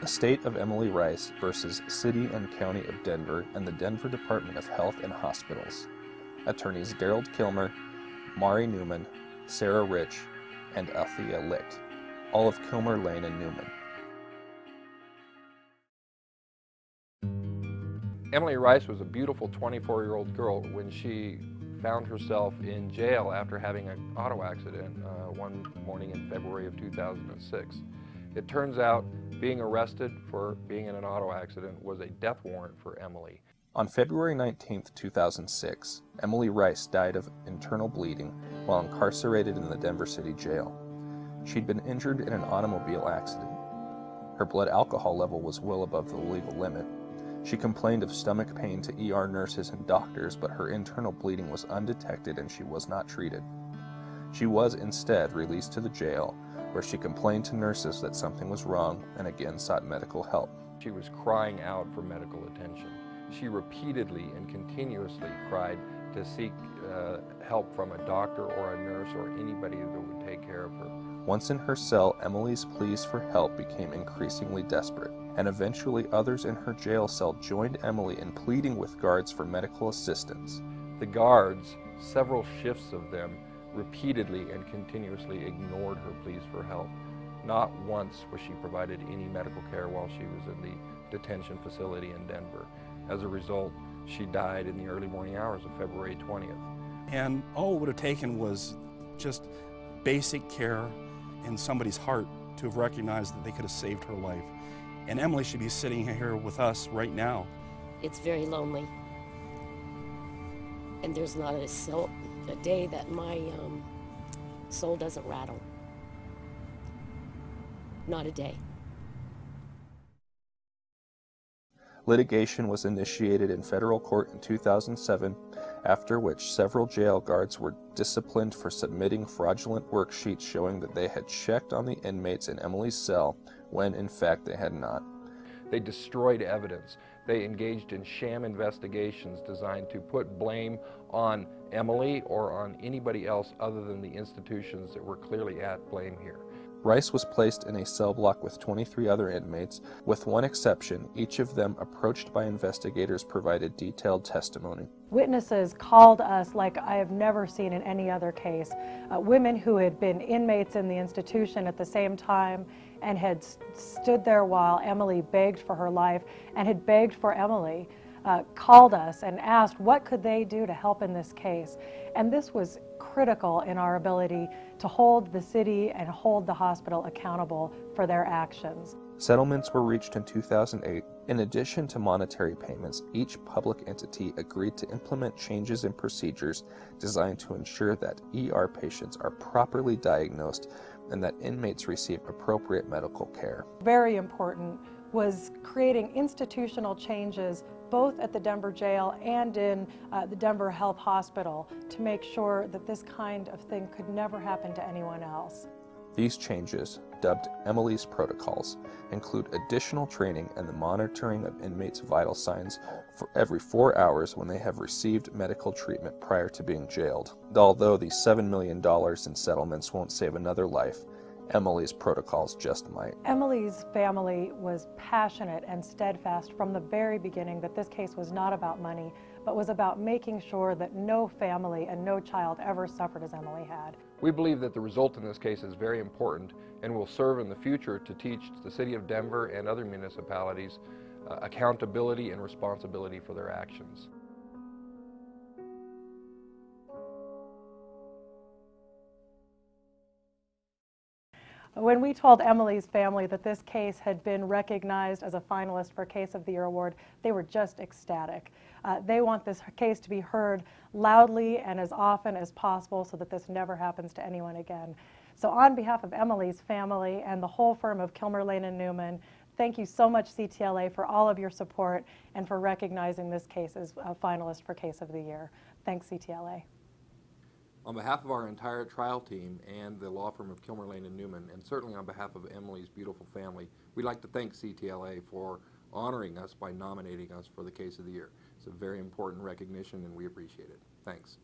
Estate of Emily Rice versus City and County of Denver and the Denver Department of Health and Hospitals. Attorneys Daryl Kilmer, Mari Newman, Sarah Rich, and Althea Licht, all of Kilmer Lane and Newman. Emily Rice was a beautiful 24-year-old girl when she found herself in jail after having an auto accident one morning in February of 2006. It turns out being arrested for being in an auto accident was a death warrant for Emily. On February 19, 2006, Emily Rice died of internal bleeding while incarcerated in the Denver City Jail. She'd been injured in an automobile accident. Her blood alcohol level was well above the legal limit. She complained of stomach pain to ER nurses and doctors, but her internal bleeding was undetected and she was not treated. She was instead released to the jail, where she complained to nurses that something was wrong and again sought medical help. She was crying out for medical attention. She repeatedly and continuously cried to seek help from a doctor or a nurse or anybody that would take care of her. Once in her cell, Emily's pleas for help became increasingly desperate, and eventually others in her jail cell joined Emily in pleading with guards for medical assistance. The guards, several shifts of them, repeatedly and continuously ignored her pleas for help. Not once was she provided any medical care while she was in the detention facility in Denver. As a result, she died in the early morning hours of February 20th. And all it would have taken was just basic care in somebody's heart to have recognized that they could have saved her life. And Emily should be sitting here with us right now. It's very lonely. And there's not a day that my soul doesn't rattle. Not a day. Litigation was initiated in federal court in 2007, after which several jail guards were disciplined for submitting fraudulent worksheets showing that they had checked on the inmates in Emily's cell when in fact they had not. They destroyed evidence. They engaged in sham investigations designed to put blame on Emily or on anybody else other than the institutions that were clearly at blame here. Rice was placed in a cell block with 23 other inmates. With one exception, each of them approached by investigators provided detailed testimony. Witnesses called us like I have never seen in any other case. Women who had been inmates in the institution at the same time and had stood there while Emily begged for her life and had begged for Emily, called us and asked what could they do to help in this case. And this was critical in our ability to hold the city and hold the hospital accountable for their actions. Settlements were reached in 2008. In addition to monetary payments, each public entity agreed to implement changes in procedures designed to ensure that ER patients are properly diagnosed and that inmates receive appropriate medical care. Very important was creating institutional changes both at the Denver jail and in the Denver Health Hospital to make sure that this kind of thing could never happen to anyone else. These changes, dubbed Emily's Protocols, include additional training and the monitoring of inmates' vital signs for every 4 hours when they have received medical treatment prior to being jailed. Although the $7 million in settlements won't save another life, Emily's Protocols just might. Emily's family was passionate and steadfast from the very beginning that this case was not about money, but was about making sure that no family and no child ever suffered as Emily had. We believe that the result in this case is very important and will serve in the future to teach the City of Denver and other municipalities accountability and responsibility for their actions. When we told Emily's family that this case had been recognized as a finalist for Case of the Year award, they were just ecstatic. They want this case to be heard loudly and as often as possible so that this never happens to anyone again. So on behalf of Emily's family and the whole firm of Kilmer Lane and Newman, thank you so much, CTLA, for all of your support and for recognizing this case as a finalist for Case of the Year. Thanks, CTLA. On behalf of our entire trial team and the law firm of Kilmer Lane and Newman, and certainly on behalf of Emily's beautiful family, we'd like to thank CTLA for honoring us by nominating us for the Case of the Year. It's a very important recognition and we appreciate it. Thanks.